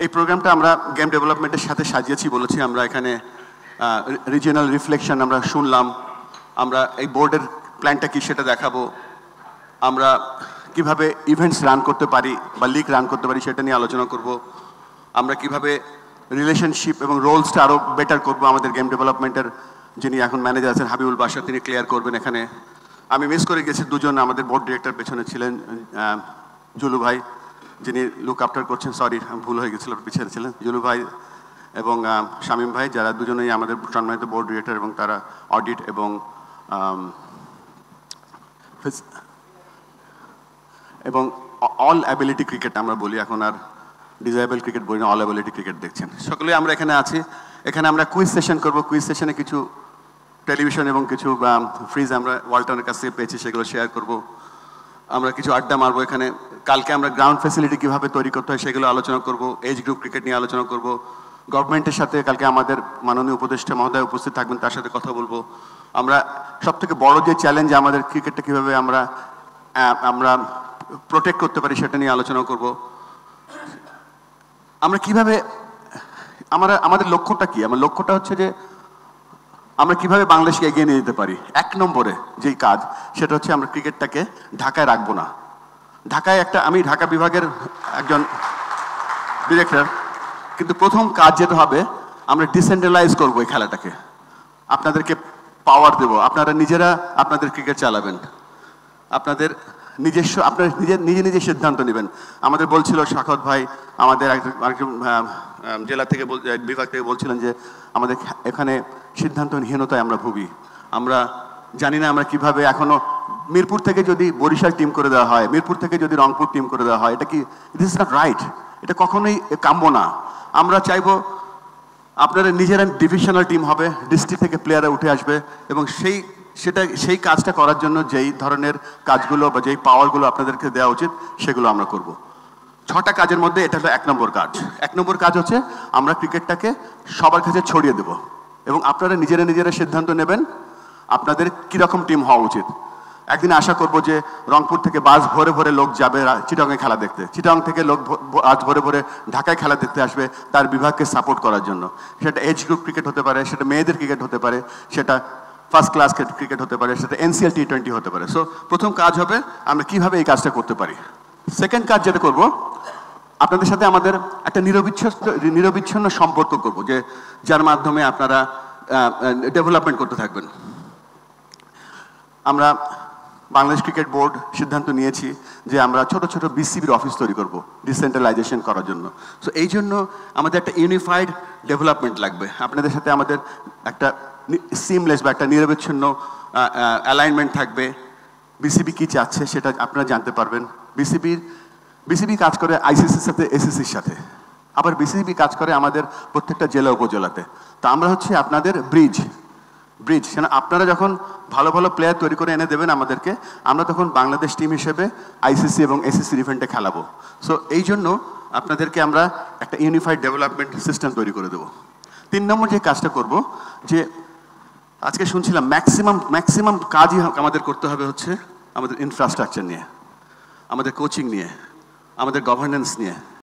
এই প্রোগ্রামটা আমরা গেম ডেভেলপমেন্টের সাথে সাজিয়েছি বলেছি। আমরা এখানে রিজিওনাল রিফ্লেকশন আমরা শুনলাম, আমরা এই বোর্ডের প্ল্যানটা কি সেটা দেখাবো, আমরা কিভাবে ইভেন্টস রান করতে পারি বা লিগ রান করতে পারি সেটা নিয়ে আলোচনা করব। আমরা কিভাবে রিলেশনশিপ এবং রোলসটা আরও বেটার করব। আমাদের গেম ডেভেলপমেন্টের যিনি এখন ম্যানেজার আছেন হাবিবুল বাশা, তিনি ক্লিয়ার করবেন এখানে। আমি মিস করে গেছি দুজন আমাদের বোর্ড ডিরেক্টর পেছনে ছিলেন, জুলু ভাই যিনি লুক আফটার করছেন, সরি ভুল হয়ে গেছিল, পিছিয়ে ছিলেন জুলু ভাই এবং শামীম ভাই, যারা দুজনেই আমাদের সম্মানিত বোর্ড ডিরেক্টর এবং তারা অডিট এবং অল অ্যাবিলিটি ক্রিকেট আমরা বলি, এখন আর ডিজাইবল ক্রিকেট বলি না, অল অ্যাবিলিটি ক্রিকেট দেখছেন সকলেই। আমরা এখানে আছি, এখানে আমরা কুইজ সেশন করব। কুইজ সেশনে কিছু টেলিভিশন এবং কিছু ফ্রিজ আমরা ওয়ালটনের কাছ থেকে পেয়েছি, সেগুলো শেয়ার করব। আমরা কিছু আড্ডা মারবো এখানে। কালকে আমরা গ্রাউন্ড ফ্যাসিলিটি কীভাবে তৈরি করতে হয় সেগুলো আলোচনা করব। এজ গ্রুপ ক্রিকেট নিয়ে আলোচনা করব। গভর্নমেন্টের সাথে কালকে আমাদের মাননীয় উপদেষ্টা মহোদয় উপস্থিত থাকবেন, তার সাথে কথা বলবো। আমরা সবথেকে বড় যে চ্যালেঞ্জ আমাদের ক্রিকেটটা কীভাবে আমরা প্রোটেক্ট করতে পারি সেটা নিয়ে আলোচনা করব। আমরা কিভাবে আমাদের লক্ষ্যটা কি? আমার লক্ষ্যটা হচ্ছে যে আমরা কিভাবে বাংলাদেশকে এগিয়ে নিয়ে যেতে পারি। এক নম্বরে যেই কাজ সেটা হচ্ছে আমরা ক্রিকেটটাকে ঢাকায় রাখবো না। ঢাকায় আমি ঢাকা বিভাগের একজন ডিরেক্টর, কিন্তু প্রথম কাজ যেটা হবে আমরা ডিসেন্ট্রালাইজ করবো এই খেলাটাকে, আপনাদেরকে পাওয়ার দেব, আপনারা নিজেরা আপনাদের ক্রিকেট চালাবেন, আপনাদের নিজস্ব আপনারা নিজে সিদ্ধান্ত নেবেন। আমাদের বলছিল সাখত ভাই, আমাদের আরেকজন জেলা থেকে বিভাগ থেকে বলছিলেন যে আমাদের এখানে সিদ্ধান্তহীনতায় আমরা ভুগি, আমরা জানি না আমরা কিভাবে। এখনো মিরপুর থেকে যদি বরিশাল টিম করে দেওয়া হয়, মিরপুর থেকে যদি রংপুর টিম করে দেওয়া হয়, এটা কি দিস ইজ নট রাইট, এটা কখনোই কাম্য না। আমরা চাইবো আপনারা নিজেরা ডিভিশনাল টিম হবে, ডিস্ট্রিক্ট থেকে প্লেয়াররা উঠে আসবে এবং সেই কাজটা করার জন্য যেই ধরনের কাজগুলো বা যেই পাওয়ারগুলো আপনাদেরকে দেওয়া উচিত সেগুলো আমরা করব। 6টা কাজের মধ্যে এটা হলো 1 নম্বর কাজ। 1 নম্বর কাজ হচ্ছে আমরা ক্রিকেটটাকে সবার কাছে ছড়িয়ে দেব এবং আপনারা নিজেরা সিদ্ধান্ত নেবেন আপনাদের কীরকম টিম হওয়া উচিত। একদিন আশা করব যে রংপুর থেকে বাস ভরে ভরে লোক যাবে চিটাগংয়ে খেলা দেখতে, চিটাগং থেকে লোক আজ ভরে ভরে ঢাকায় খেলা দেখতে আসবে তার বিভাগকে সাপোর্ট করার জন্য। সেটা এজ গ্রুপ ক্রিকেট হতে পারে, সেটা মেয়েদের ক্রিকেট হতে পারে, সেটা ফার্স্ট ক্লাস ক্রিকেট হতে পারে, সেটা NCL T20 হতে পারে। সো প্রথম কাজ হবে আমরা কিভাবে এই কাজটা করতে পারি। সেকেন্ড কাজ যেটা করব, আপনাদের সাথে আমাদের একটা নিরবিচ্ছিন্ন সম্পর্ক করব, যে যার মাধ্যমে আপনারা ডেভেলপমেন্ট করতে থাকবেন। আমরা বাংলাদেশ ক্রিকেট বোর্ড সিদ্ধান্ত নিয়েছি যে আমরা ছোট ছোট BCBর অফিস তৈরি করব ডিসেন্ট্রালাইজেশন করার জন্য। সো এই জন্য আমাদের একটা ইউনিফাইড ডেভেলপমেন্ট লাগবে। আপনাদের সাথে আমাদের একটা সিমলেস বা একটা নিরবিচ্ছিন্ন অ্যালাইনমেন্ট থাকবে। BCB কি চাচ্ছে সেটা আপনারা জানতে পারবেন। BCB কাজ করে ICCর সাথে ACCর সাথে, আবার BCB কাজ করে আমাদের প্রত্যেকটা জেলা উপজেলাতে। তো আমরা হচ্ছে আপনাদের ব্রিজ, কেন আপনারা যখন ভালো ভালো প্লেয়ার তৈরি করে এনে দেবেন আমাদেরকে, আমরা তখন বাংলাদেশ টিম হিসেবে ICC এবং ACCর ইভেন্টে খেলাবো। সো এই জন্য আপনাদেরকে আমরা একটা ইউনিফাইড ডেভেলপমেন্ট সিস্টেম তৈরি করে দেবো। 3 নম্বর যে কাজটা করব, যে আজকে শুনছিলাম ম্যাক্সিমাম কাজই আমাদের করতে হবে হচ্ছে আমাদের ইনফ্রাস্ট্রাকচার নিয়ে, আমাদের কোচিং নিয়ে, আমাদের গভর্নেন্স নিয়ে।